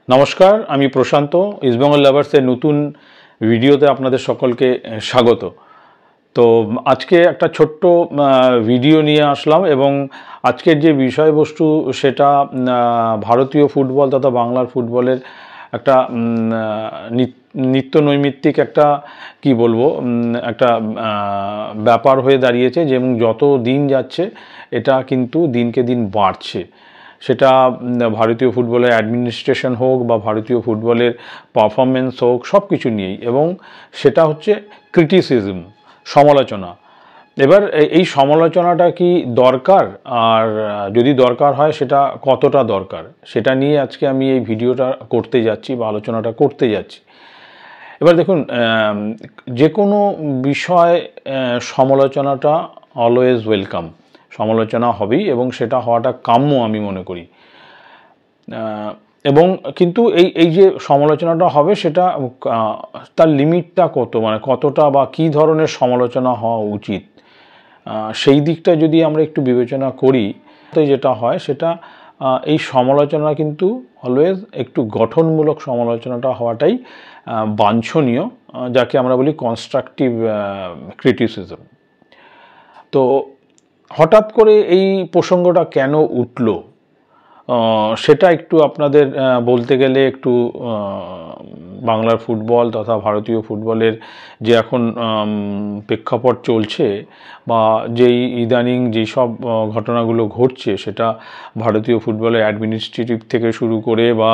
নমস্কার, আমি প্রশান্ত। ইস্টবেঙ্গল লাভার্সের নতুন ভিডিওতে আপনাদের সকলকে স্বাগত। তো আজকে একটা ছোট্ট ভিডিও নিয়ে আসলাম এবং আজকের যে বিষয়বস্তু সেটা ভারতীয় ফুটবল তথা বাংলার ফুটবলের একটা নিত্য নৈমিত্তিক একটা কি বলবো একটা ব্যাপার হয়ে দাঁড়িয়েছে, এবং যত দিন যাচ্ছে এটা কিন্তু দিনকে দিন বাড়ছে। সেটা ভারতীয় ফুটবলের অ্যাডমিনিস্ট্রেশন হোক বা ভারতীয় ফুটবলের পারফরমেন্স হোক, সব কিছু নিয়েই, এবং সেটা হচ্ছে ক্রিটিসিজম, সমালোচনা। এবার এই সমালোচনাটা কি দরকার, আর যদি দরকার হয় সেটা কতটা দরকার, সেটা নিয়ে আজকে আমি এই ভিডিওটা করতে যাচ্ছি বা আলোচনাটা করতে যাচ্ছি। এবার দেখুন, যে কোনো বিষয় সমালোচনাটা অলওয়েজ ওয়েলকাম, সমালোচনা হবেই এবং সেটা হওয়াটা কাম্য আমি মনে করি। এবং কিন্তু এই যে সমালোচনাটা হবে সেটা তার লিমিটটা কত, মানে কতটা বা কী ধরনের সমালোচনা হওয়া উচিত, সেই দিকটা যদি আমরা একটু বিবেচনা করি, তো যেটা হয় সেটা এই সমালোচনা কিন্তু অলওয়েজ একটু গঠনমূলক সমালোচনাটা হওয়াটাই বাঞ্ছনীয়, যাকে আমরা বলি কনস্ট্রাকটিভ ক্রিটিসিজম। তো হঠাৎ করে এই প্রসঙ্গটা কেন উঠল সেটা একটু আপনাদের বলতে গেলে একটু বাংলার ফুটবল তথা ভারতীয় ফুটবলের যে এখন প্রেক্ষাপট চলছে বা যেই ইদানিং যেসব ঘটনাগুলো ঘটছে, সেটা ভারতীয় ফুটবলের অ্যাডমিনিস্ট্রেটিভ থেকে শুরু করে বা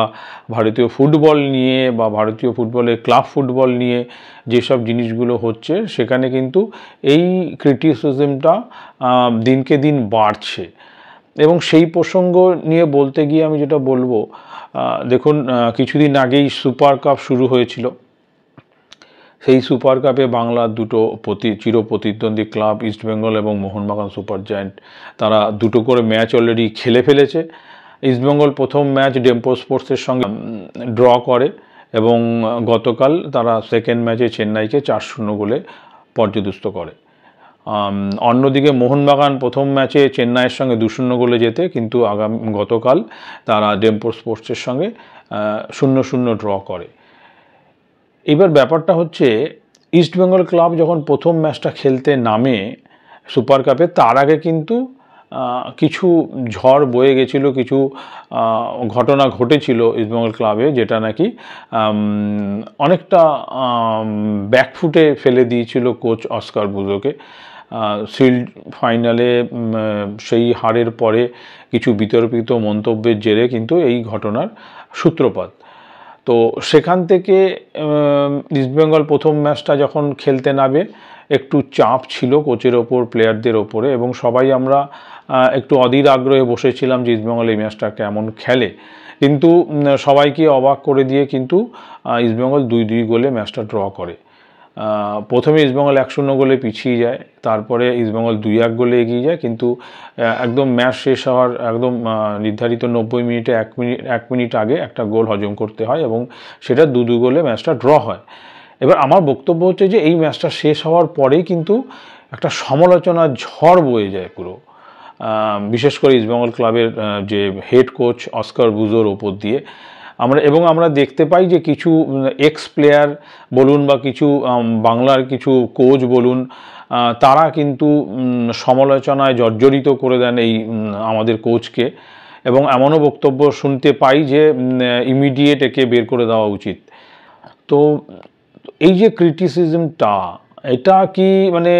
ভারতীয় ফুটবল নিয়ে বা ভারতীয় ফুটবলের ক্লাব ফুটবল নিয়ে যেসব জিনিসগুলো হচ্ছে, সেখানে কিন্তু এই ক্রিটিসিজমটা দিনকে দিন বাড়ছে। এবং সেই প্রসঙ্গ নিয়ে বলতে গিয়ে আমি যেটা বলবো, দেখুন, কিছুদিন আগেই সুপার কাপ শুরু হয়েছিল। সেই সুপার কাপে বাংলার দুটো চির প্রতিদ্বন্দ্বী ক্লাব ইস্টবেঙ্গল এবং মোহনবাগান সুপার জায়ান্ট, তারা দুটো করে ম্যাচ অলরেডি খেলে ফেলেছে। ইস্টবেঙ্গল প্রথম ম্যাচ ডেম্পো স্পোর্টসের সঙ্গে ড্র করে এবং গতকাল তারা সেকেন্ড ম্যাচে চেন্নাইকে 4-0 গোলে পর্যদুস্ত করে। অন্যদিকে মোহনবাগান প্রথম ম্যাচে চেন্নাইয়ের সঙ্গে 2-0 গোলে জেতে, কিন্তু গতকাল তারা ডেম্পো স্পোর্টসের সঙ্গে 0-0 ড্র করে। এবার ব্যাপারটা হচ্ছে, ইস্টবেঙ্গল ক্লাব যখন প্রথম ম্যাচটা খেলতে নামে সুপার কাপে, তার আগে কিন্তু কিছু ঝড় বয়ে গেছিলো, কিছু ঘটনা ঘটেছিল ইস্টবেঙ্গল ক্লাবে, যেটা নাকি অনেকটা ব্যাকফুটে ফেলে দিয়েছিল কোচ অস্কার বুজোকে। শিল্ড ফাইনালে সেই হারের পরে কিছু বিতর্কিত মন্তব্যের জেরে কিন্তু এই ঘটনার সূত্রপাত। তো সেখান থেকে ইস্টবেঙ্গল প্রথম ম্যাচটা যখন খেলতে নামে, একটু চাপ ছিল কোচের ওপর, প্লেয়ারদের ওপরে, এবং সবাই আমরা একটু অধীর আগ্রহে বসেছিলাম যে ইস্টবেঙ্গল এই ম্যাচটা কেমন খেলে। কিন্তু সবাইকে অবাক করে দিয়ে কিন্তু ইস্টবেঙ্গল 2-2 গোলে ম্যাচটা ড্র করে। প্রথমে ইস্টবেঙ্গল 1-0 গোলে পিছিয়ে যায়, তারপরে ইস্টবেঙ্গল 2-1 গোলে এগিয়ে যায়, কিন্তু একদম ম্যাচ শেষ হওয়ার একদম নির্ধারিত 90 মিনিটে 1 মিনিট আগে একটা গোল হজম করতে হয় এবং সেটা 2-2 গোলে ম্যাচটা ড্র হয়। এবার আমার বক্তব্য হচ্ছে যে এই ম্যাচটা শেষ হওয়ার পরেই কিন্তু একটা সমালোচনার ঝড় বয়ে যায় পুরো, বিশেষ করে ইস্টবেঙ্গল ক্লাবের যে হেড কোচ অস্কার বুজোর ওপর দিয়ে। আমরা দেখতে পাই যে কিছু এক্স প্লেয়ার বলুন বা কিছু বাংলার কিছু কোচ বলুন, তারা কিন্তু সমালোচনায় জর্জরিত করে দেন এই আমাদের কোচকে, এবং এমনও বক্তব্য শুনতে পাই যে ইমিডিয়েট একে বের করে দেওয়া উচিত। তো এই যে ক্রিটিসিজমটা, এটা কি মানে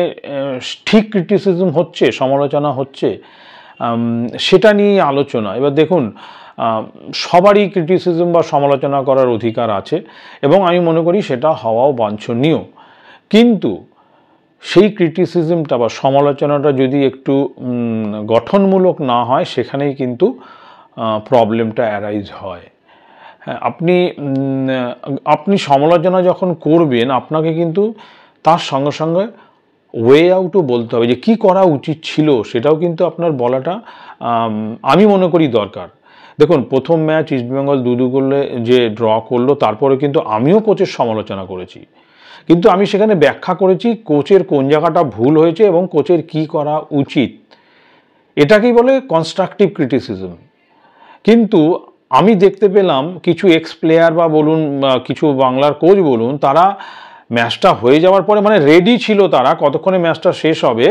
ঠিক ক্রিটিসিজম হচ্ছে, সমালোচনা হচ্ছে, সেটা নিয়ে আলোচনা। এবার দেখুন, সবারই ক্রিটিসিজম বা সমালোচনা করার অধিকার আছে এবং আমি মনে করি সেটা হওয়াও বাঞ্ছনীয়, কিন্তু সেই ক্রিটিসিজমটা বা সমালোচনাটা যদি একটু গঠনমূলক না হয়, সেখানেই কিন্তু প্রবলেমটা অ্যারাইজ হয়। হ্যাঁ, আপনি সমালোচনা যখন করবেন, আপনাকে কিন্তু তার সঙ্গে সঙ্গে ওয়ে আউটও বলতে হবে যে কী করা উচিত ছিল, সেটাও কিন্তু আপনার বলাটা আমি মনে করি দরকার। দেখুন, প্রথম ম্যাচ ইস্টবেঙ্গল 2-2 গোলে যে ড্র করলো, তারপরে কিন্তু আমিও কোচের সমালোচনা করেছি, কিন্তু আমি সেখানে ব্যাখ্যা করেছি কোচের কোন জায়গাটা ভুল হয়েছে এবং কোচের কি করা উচিত। এটাকেই বলে কনস্ট্রাকটিভ ক্রিটিসিজম। কিন্তু আমি দেখতে পেলাম কিছু এক্স প্লেয়ার বা বলুন কিছু বাংলার কোচ বলুন, তারা ম্যাচটা হয়ে যাওয়ার পরে মানে রেডি ছিল তারা কতক্ষণে ম্যাচটা শেষ হবে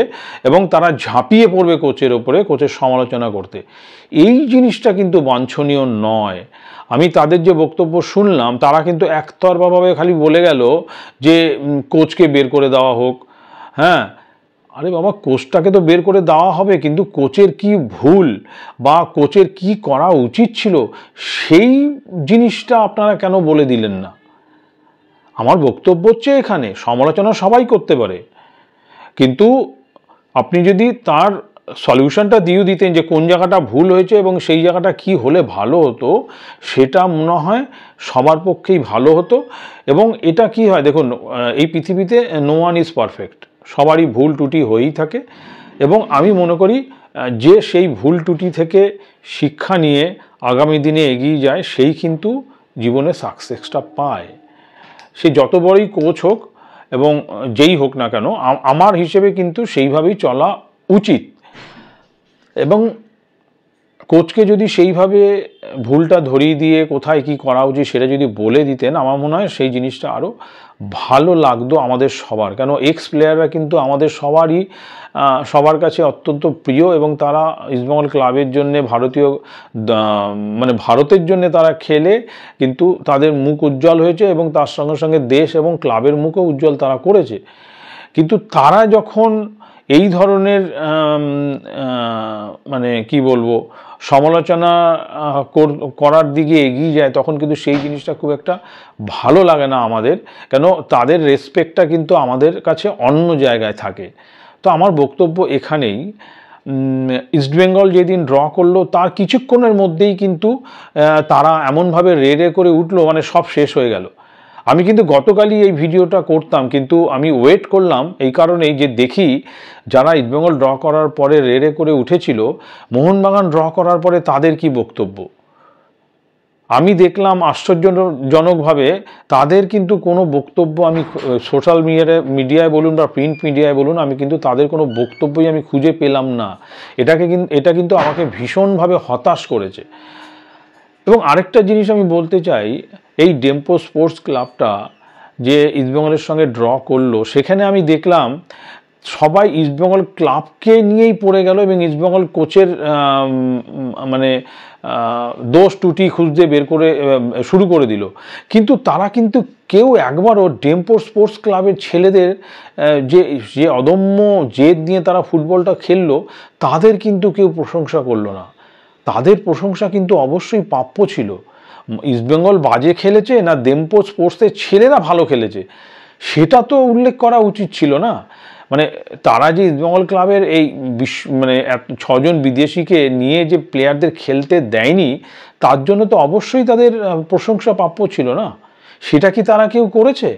এবং তারা ঝাঁপিয়ে পড়বে কোচের ওপরে, কোচের সমালোচনা করতে। এই জিনিসটা কিন্তু বাঞ্ছনীয় নয়। আমি তাদের যে বক্তব্য শুনলাম, তারা কিন্তু একতরফাভাবে খালি বলে গেল যে কোচকে বের করে দেওয়া হোক। হ্যাঁ, আরে বাবা, কোচটাকে তো বের করে দেওয়া হবে, কিন্তু কোচের কি ভুল বা কোচের কি করা উচিত ছিল সেই জিনিসটা আপনারা কেন বলে দিলেন না? আমার বক্তব্য হচ্ছে, এখানে সমালোচনা সবাই করতে পারে, কিন্তু আপনি যদি তার সলিউশনটা দিয়ে দিতেন যে কোন জায়গাটা ভুল হয়েছে এবং সেই জায়গাটা কি হলে ভালো হতো, সেটা মনে হয় সবার পক্ষেই ভালো হতো। এবং এটা কি হয় দেখুন, এই পৃথিবীতে নো ওয়ান ইজ পারফেক্ট, সবারই ভুল ত্রুটি হয়েই থাকে। এবং আমি মনে করি যে সেই ভুল ত্রুটি থেকে শিক্ষা নিয়ে আগামী দিনে এগিয়ে যায়, সেই কিন্তু জীবনে সাকসেসটা পায়। সে যত বড়ই কোচ হোক এবং যেই হোক না কেন, আমার হিসেবে কিন্তু সেইভাবেই চলা উচিত। এবং কোচকে যদি সেইভাবে ভুলটা ধরিয়ে দিয়ে কোথায় কি করা উচিত সেটা যদি বলে দিতেন, আমার মনে হয় সেই জিনিসটা আরও ভালো লাগতো আমাদের সবার। কেন এক্স প্লেয়াররা কিন্তু আমাদের সবার কাছে অত্যন্ত প্রিয় এবং তারা ইস্টবেঙ্গল ক্লাবের জন্যে মানে ভারতের জন্য তারা খেলে কিন্তু তাদের মুখ উজ্জ্বল হয়েছে এবং তার সঙ্গে সঙ্গে দেশ এবং ক্লাবের মুখও উজ্জ্বল তারা করেছে। কিন্তু তারা যখন এই ধরনের মানে কি বলবো, সমালোচনা করার দিকে এগিয়ে যায়, তখন কিন্তু সেই জিনিসটা খুব একটা ভালো লাগে না আমাদের। কেন, তাদের রেসপেক্টটা কিন্তু আমাদের কাছে অন্য জায়গায় থাকে। তো আমার বক্তব্য এখানেই, ইস্টবেঙ্গল যেদিন ড্র করলো তার কিছুক্ষণের মধ্যেই কিন্তু তারা এমনভাবে রেড়ে করে উঠলো, মানে সব শেষ হয়ে গেল। আমি কিন্তু গতকালই এই ভিডিওটা করতাম, কিন্তু আমি ওয়েট করলাম এই কারণেই যে দেখি যারা ইস্টবেঙ্গল ড্র করার পরে রেড়ে করে উঠেছিল, মোহনবাগান ড্র করার পরে তাদের কি বক্তব্য। আমি দেখলাম আশ্চর্যজনকভাবে তাদের কিন্তু কোনো বক্তব্য আমি সোশ্যাল মিডিয়ায় বলুন বা প্রিন্ট মিডিয়ায় বলুন, আমি কিন্তু তাদের কোনো বক্তব্যই আমি খুঁজে পেলাম না। এটা কিন্তু আমাকে ভীষণভাবে হতাশ করেছে। এবং আরেকটা জিনিস আমি বলতে চাই, এই ডেম্পো স্পোর্টস ক্লাবটা যে ইস্টবেঙ্গলের সঙ্গে ড্র করলো, সেখানে আমি দেখলাম সবাই ইস্টবেঙ্গল ক্লাবকে নিয়েই পড়ে গেল এবং ইস্টবেঙ্গল কোচের মানে দোষ ত্রুটি খুঁজতে শুরু করে দিল। কিন্তু তারা কিন্তু কেউ একবারও ডেম্পো স্পোর্টস ক্লাবের ছেলেদের যে অদম্য জেদ নিয়ে তারা ফুটবলটা খেললো, তাদের কিন্তু কেউ প্রশংসা করলো না। তাদের প্রশংসা কিন্তু অবশ্যই প্রাপ্য ছিল। ইস্টবেঙ্গল বাজে খেলেছে না ডেম্পো স্পোর্টসের ছেলেরা ভালো খেলেছে, সেটা তো উল্লেখ করা উচিত ছিল না। মানে তারা যে ইস্টবেঙ্গল ক্লাবের এই মানে 6 জন বিদেশিকে নিয়ে যে প্লেয়ারদের খেলতে দেয়নি, তার জন্য তো অবশ্যই তাদের প্রশংসা প্রাপ্য ছিল না। সেটা কি তারা কেউ করেছে?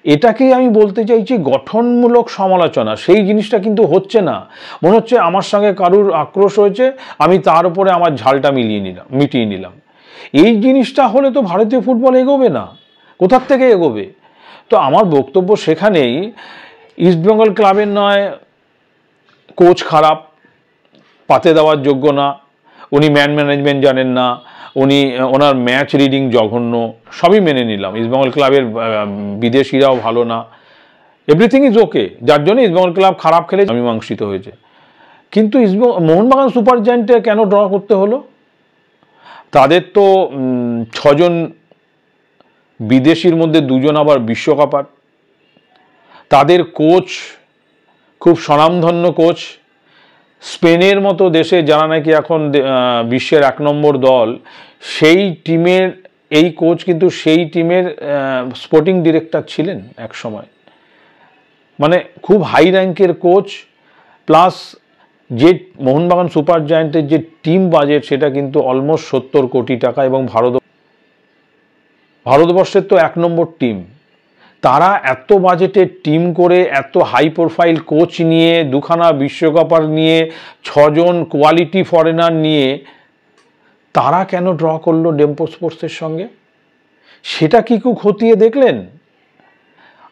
এটাকেই আমি বলতে চাইছি গঠনমূলক সমালোচনা, সেই জিনিসটা কিন্তু হচ্ছে না। মনে হচ্ছে আমার সঙ্গে কারুর আক্রোশ হয়েছে, আমি তার উপরে আমার ঝালটা মিটিয়ে নিলাম। এই জিনিসটা হলে তো ভারতীয় ফুটবল এগোবে না, কোথার থেকে এগোবে? তো আমার বক্তব্য সেখানেই, ইস্টবেঙ্গল ক্লাবের নয় কোচ খারাপ, পাতে দেওয়ার যোগ্য না, উনি ম্যানেজমেন্ট জানেন না, ওনার ম্যাচ রিডিং জঘন্য, সবই মেনে নিলাম। ইস্টবেঙ্গল ক্লাবের বিদেশিরাও ভালো না, এভরিথিং ইজ ওকে, যার জন্য ইস্টবেঙ্গল ক্লাব খারাপ খেলে মীমাংসিত হয়েছে। কিন্তু মোহনবাগান সুপার জায়ান্টে কেন ড্র করতে হলো? তাদের তো 6 জন বিদেশির মধ্যে 2 জন আবার বিশ্বকাপার, তাদের কোচ খুব স্বনামধন্য কোচ। স্পেনের মতো দেশে যারা নাকি এখন বিশ্বের 1 নম্বর দল, সেই টিমের এই কোচ কিন্তু সেই টিমের স্পোর্টিং ডিরেক্টর ছিলেন এক সময়। মানে খুব হাই র্যাঙ্কের কোচ, প্লাস যে মোহনবাগান সুপার জায়ান্টের যে টিম বাজেট সেটা কিন্তু অলমোস্ট 70 কোটি টাকা, এবং ভারতবর্ষের তো 1 নম্বর টিম। তারা এত বাজেটের টিম করে, এত হাই প্রোফাইল কোচ নিয়ে, 2খানা বিশ্বকাপার নিয়ে, 6 জন কোয়ালিটি ফরেনার নিয়ে তারা কেন ড্র করলো ডেম্পো স্পোর্টসের সঙ্গে? সেটা কি কেউ খতিয়ে দেখলেন?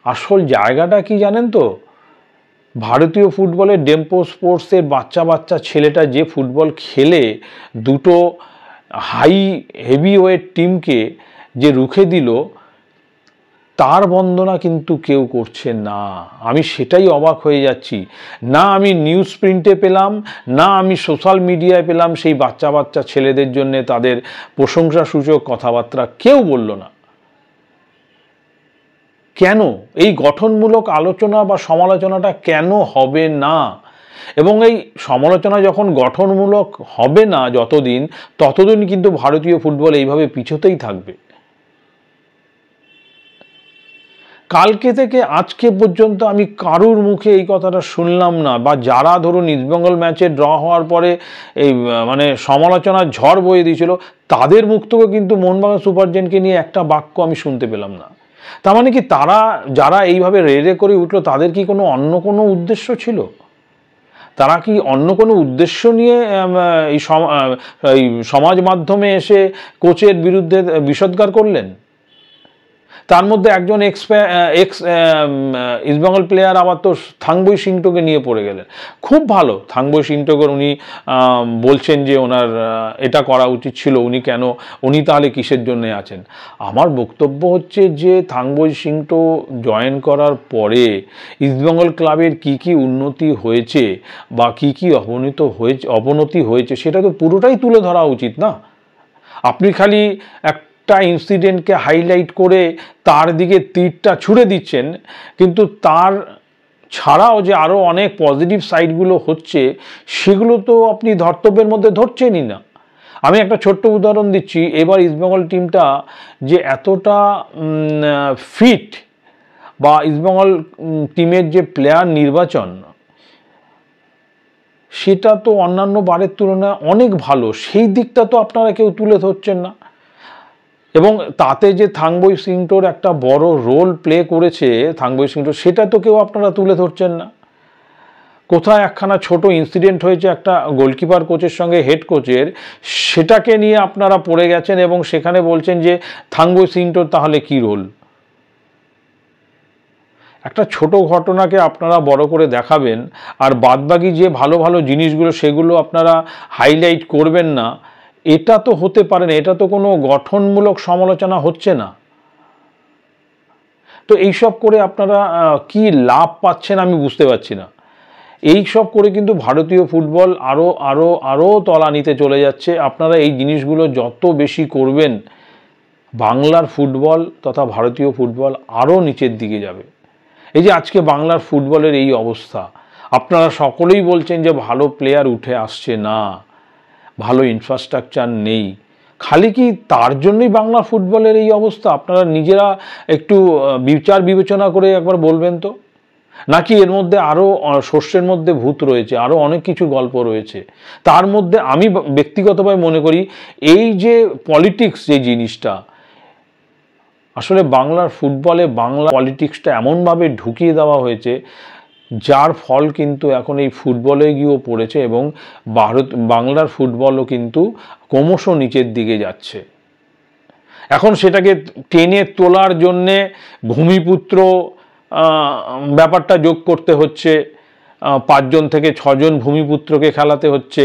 আসল জায়গাটা কি জানেন তো? ভারতীয় ফুটবলের ডেম্পো স্পোর্টসের বাচ্চা ছেলেটা যে ফুটবল খেলে, দুটো হাই হেভিওয়েট টিমকে যে রুখে দিল, তার বন্দনা কিন্তু কেউ করছে না। আমি সেটাই অবাক হয়ে যাচ্ছি। না আমি নিউজ প্রিন্টে পেলাম, না আমি সোশ্যাল মিডিয়ায় পেলাম সেই বাচ্চা বাচ্চা ছেলেদের জন্য তাদের প্রশংসাসূচক কথাবার্তা, কেউ বলল না। কেন এই গঠনমূলক আলোচনা বা সমালোচনাটা কেন হবে না? এবং এই সমালোচনা যখন গঠনমূলক হবে না যতদিন, ততদিন কিন্তু ভারতীয় ফুটবল এইভাবে পিছতেই থাকবে। কালকে থেকে আজকে পর্যন্ত আমি কারুর মুখে এই কথাটা শুনলাম না, বা যারা ধরুন ইস্টবেঙ্গল ম্যাচে ড্র হওয়ার পরে এই মানে সমালোচনার ঝড় বয়ে দিয়েছিল, তাদের মুখ থেকে কিন্তু মোহনবাগান সুপারজেন্টকে নিয়ে একটা বাক্য আমি শুনতে পেলাম না। তার মানে কি তারা যারা এইভাবে রেড়ে করে উঠলো, তাদের কি কোনো অন্য কোনো উদ্দেশ্য ছিল? তারা কি অন্য কোনো উদ্দেশ্য নিয়ে এই সমাজ মাধ্যমে এসে কোচের বিরুদ্ধে বিষোদ্গার করলেন? তার মধ্যে একজন এক্স ইস্টবেঙ্গল প্লেয়ার আবার তো থাংবই সিংটোকে নিয়ে পড়ে গেলেন। খুব ভালো, থাংবই সিংটোকের উনি বলছেন যে ওনার এটা করা উচিত ছিল, উনি তাহলে কিসের জন্য আছেন? আমার বক্তব্য হচ্ছে যে থাংবই সিংটো জয়েন করার পরে ইস্টবেঙ্গল ক্লাবের কি কি উন্নতি হয়েছে বা কি কি অবনতি হয়েছে সেটা তো পুরোটাই তুলে ধরা উচিত না? আপনি খালি একটা ইনসিডেন্টকে হাইলাইট করে তার দিকে তীরটা ছুঁড়ে দিচ্ছেন, কিন্তু তার ছাড়াও যে আরও অনেক পজিটিভ সাইডগুলো হচ্ছে সেগুলো তো আপনি ধর্তব্যের মধ্যে ধরছেনই না। আমি একটা ছোট্ট উদাহরণ দিচ্ছি। এবার ইস্টবেঙ্গল টিমটা যে এতটা ফিট, বা ইস্টবেঙ্গল টিমের যে প্লেয়ার নির্বাচন, সেটা তো অন্যান্য বারের তুলনায় অনেক ভালো। সেই দিকটা তো আপনারা কেউ তুলে ধরছেন না। এবং তাতে যে থাংবই সিংটোর একটা বড় রোল প্লে করেছে থাংবই সিংটো, সেটা তো কেউ আপনারা তুলে ধরছেন না। কোথায় একখানা ছোট ইনসিডেন্ট হয়েছে একটা গোলকিপার কোচের সঙ্গে হেড কোচের, সেটাকে নিয়ে আপনারা পড়ে গেছেন এবং সেখানে বলছেন যে থাংবই সিংটোর তাহলে কি রোল? একটা ছোট ঘটনাকে আপনারা বড় করে দেখাবেন, আর বাদবাকি যে ভালো ভালো জিনিসগুলো সেগুলো আপনারা হাইলাইট করবেন না। এটা তো হতে পারে না, এটা তো কোনো গঠনমূলক সমালোচনা হচ্ছে না। তো এইসব করে আপনারা কি লাভ পাচ্ছেন আমি বুঝতে পারছি না। এই সব করে কিন্তু ভারতীয় ফুটবল আরও আরও আরও তলানিতে চলে যাচ্ছে। আপনারা এই জিনিসগুলো যত বেশি করবেন, বাংলার ফুটবল তথা ভারতীয় ফুটবল আরও নিচের দিকে যাবে। এই যে আজকে বাংলার ফুটবলের এই অবস্থা, আপনারা সকলেই বলছেন যে ভালো প্লেয়ার উঠে আসছে না, ভালো ইনফ্রাস্ট্রাকচার নেই। খালি কি তার জন্যই বাংলা ফুটবলের এই অবস্থা? আপনারা নিজেরা একটু বিচার বিবেচনা করে একবার বলবেন তো। নাকি এর মধ্যে আরও শস্যের মধ্যে ভূত রয়েছে, আরও অনেক কিছু গল্প রয়েছে? তার মধ্যে আমি ব্যক্তিগতভাবে মনে করি এই যে পলিটিক্স, যে জিনিসটা আসলে বাংলার ফুটবলে, বাংলা পলিটিক্সটা এমনভাবে ঢুকিয়ে দেওয়া হয়েছে, যার ফল কিন্তু এখন এই ফুটবলে গিয়েও পড়েছে, এবং বাংলার ফুটবলও কিন্তু ক্রমশ নিচের দিকে যাচ্ছে। এখন সেটাকে টেনে তোলার জন্যে ভূমিপুত্র ব্যাপারটা যোগ করতে হচ্ছে, 5 জন থেকে 6 জন ভূমিপুত্রকে খেলাতে হচ্ছে।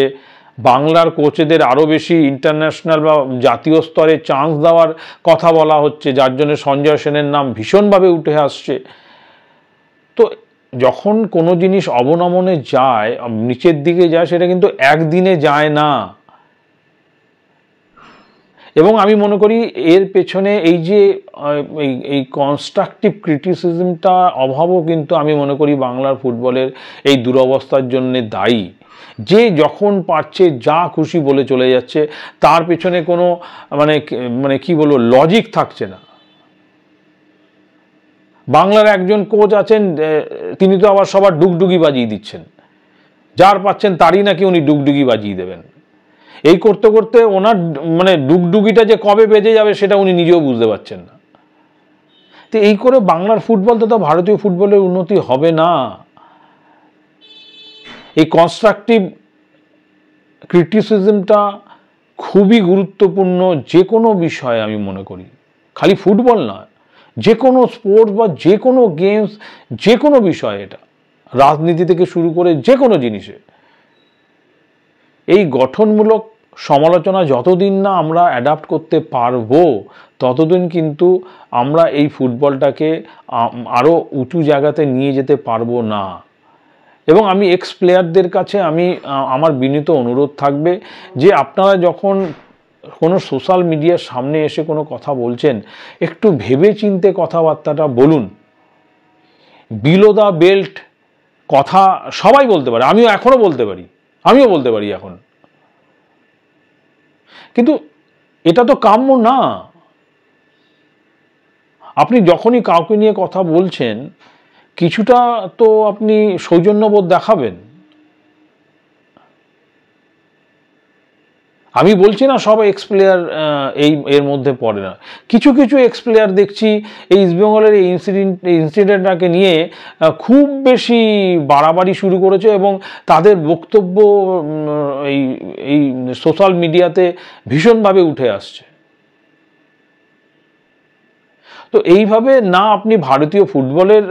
বাংলার কোচেদের আরও বেশি ইন্টারন্যাশনাল বা জাতীয় স্তরে চান্স দেওয়ার কথা বলা হচ্ছে, যার জন্য সঞ্জয় সেনের নাম ভীষণভাবে উঠে আসছে। তো যখন কোনো জিনিস অবনমনে যায়, নিচের দিকে যায়, সেটা কিন্তু একদিনে যায় না। এবং আমি মনে করি এর পেছনে এই যে এই কনস্ট্রাকটিভ ক্রিটিসিজমটা অভাবও কিন্তু আমি মনে করি বাংলার ফুটবলের এই দুরবস্থার জন্য দায়ী। যে যখন পারছে যা খুশি বলে চলে যাচ্ছে, তার পেছনে কোনো মানে কি বলবো, লজিক থাকছে না। বাংলার একজন কোচ আছেন, তিনি তো আবার সবার ডুগডুগি বাজিয়ে দিচ্ছেন, যার পাচ্ছেন তারই নাকি উনি ডুগডুগি বাজিয়ে দেবেন। এই করতে করতে ওনার মানে ডুগডুগিটা যে কবে বেজে যাবে সেটা উনি নিজেও বুঝতে পারছেন না। তো এই করে বাংলার ফুটবল তো ভারতীয় ফুটবলের উন্নতি হবে না। এই কনস্ট্রাকটিভ ক্রিটিসিজমটা খুবই গুরুত্বপূর্ণ যে কোনো বিষয়ে, আমি মনে করি খালি ফুটবল নয়, যে কোনো স্পোর্টস বা যে কোনো গেমস, যে কোনো বিষয়, এটা রাজনীতি থেকে শুরু করে যে কোনো জিনিসে এই গঠনমূলক সমালোচনা যতদিন না আমরা অ্যাডাপ্ট করতে পারবো ততদিন কিন্তু আমরা এই ফুটবলটাকে আরও উঁচু জায়গাতে নিয়ে যেতে পারবো না। এবং আমি এক্স প্লেয়ারদের কাছে আমার বিনীত অনুরোধ থাকবে যে আপনারা যখন কোনো সোশ্যাল মিডিয়ার সামনে এসে কোনো কথা বলছেন একটু ভেবে চিন্তে কথাবার্তাটা বলুন। বিলো দ্য বেল্ট কথা সবাই বলতে পারে, আমিও এখনও বলতে পারি, এখন, কিন্তু এটা তো কাম্য না। আপনি যখনই কাউকে নিয়ে কথা বলছেন কিছুটা তো আপনি সৌজন্যবোধ দেখাবেন। আমি বলছি না সব এক্স প্লেয়ার এর মধ্যে পড়ে না, কিছু কিছু এক্স প্লেয়ার দেখছি এই ইস্টবেঙ্গলের এই ইনসিডেন্টটাকে নিয়ে খুব বেশি বাড়াবাড়ি শুরু করেছে এবং তাদের বক্তব্য এই সোশ্যাল মিডিয়াতে ভীষণভাবে উঠে আসছে। তো এইভাবে না আপনি ভারতীয় ফুটবলের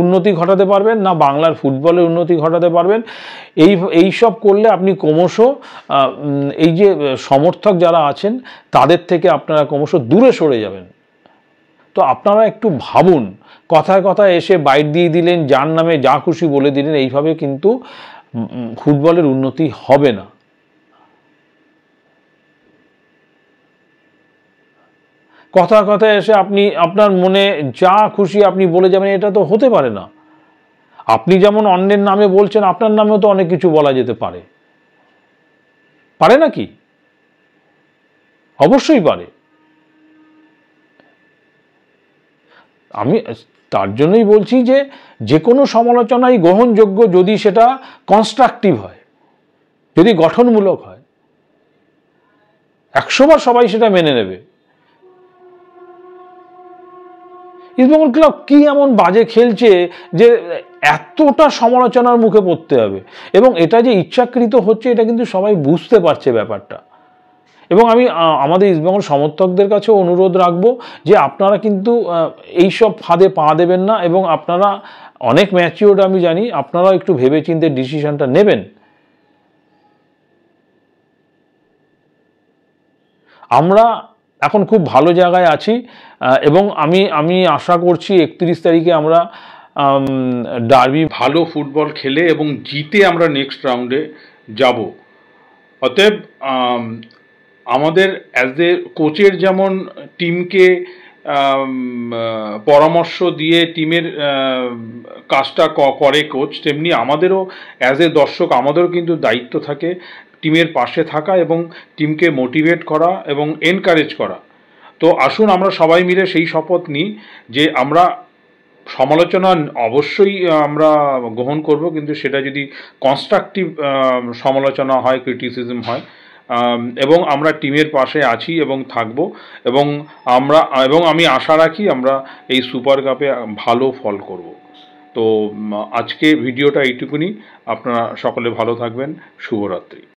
উন্নতি ঘটাতে পারবেন, না বাংলার ফুটবলের উন্নতি ঘটাতে পারবেন। এই সব করলে আপনি ক্রমশ এই যে সমর্থক যারা আছেন তাদের থেকে আপনারা ক্রমশ দূরে সরে যাবেন। তো আপনারা একটু ভাবুন, কথায় কথায় এসে বাইট দিয়ে দিলেন, যার নামে যা খুশি বলে দিলেন, এইভাবে কিন্তু ফুটবলের উন্নতি হবে না। কথায় কথায় এসে আপনি আপনার মনে যা খুশি আপনি বলে যাবেন, এটা তো হতে পারে না। আপনি যেমন অন্যের নামে বলছেন আপনার নামেও তো অনেক কিছু বলা যেতে পারে, পারে নাকি? অবশ্যই পারে। আমি তার জন্যই বলছি যে কোনো সমালোচনাই গ্রহণযোগ্য যদি সেটা কনস্ট্রাকটিভ হয়, যদি গঠনমূলক হয়। 100 বার সবাই সেটা মেনে নেবে। ইস্টবেঙ্গল ক্লাব কি এমন বাজে খেলছে যে এতটা সমালোচনার মুখে পড়তে হবে, এবং এটা যে ইচ্ছাকৃত হচ্ছে এটা কিন্তু সবাই বুঝতে পারছে ব্যাপারটা। এবং আমি আমাদের ইস্টবেঙ্গল সমর্থকদের কাছেও অনুরোধ রাখবো যে আপনারা কিন্তু এইসব ফাঁদে পা দেবেন না, এবং আপনারা অনেক ম্যাচিওর্ড আমি জানি, আপনারাও একটু ভেবেচিন্তে ডিসিশনটা নেবেন। আমরা এখন খুব ভালো জায়গায় আছি এবং আমি আশা করছি 31 তারিখে আমরা ডার্বি ভালো ফুটবল খেলে এবং জিতে আমরা নেক্সট রাউন্ডে যাব। অতএব আমাদের অ্যাজ এ কোচের যেমন টিমকে পরামর্শ দিয়ে টিমের কাজটা করে কোচ, তেমনি আমাদেরও অ্যাজ এ দর্শক আমাদেরও কিন্তু দায়িত্ব থাকে টিমের পাশে থাকা এবং টিমকে মোটিভেট করা এবং এনকারেজ করা। তো আসুন আমরা সবাই মিলে সেই শপথ নিই যে আমরা সমালোচনা অবশ্যই আমরা গ্রহণ করব, কিন্তু সেটা যদি কনস্ট্রাকটিভ সমালোচনা হয়, ক্রিটিসিজম হয়, এবং আমরা টিমের পাশে আছি এবং থাকব, এবং আমি আশা রাখি আমরা এই সুপার কাপে ভালো ফল করব। তো আজকে ভিডিওটা এইটুকুনি। আপনারা সকলে ভালো থাকবেন। শুভরাত্রি।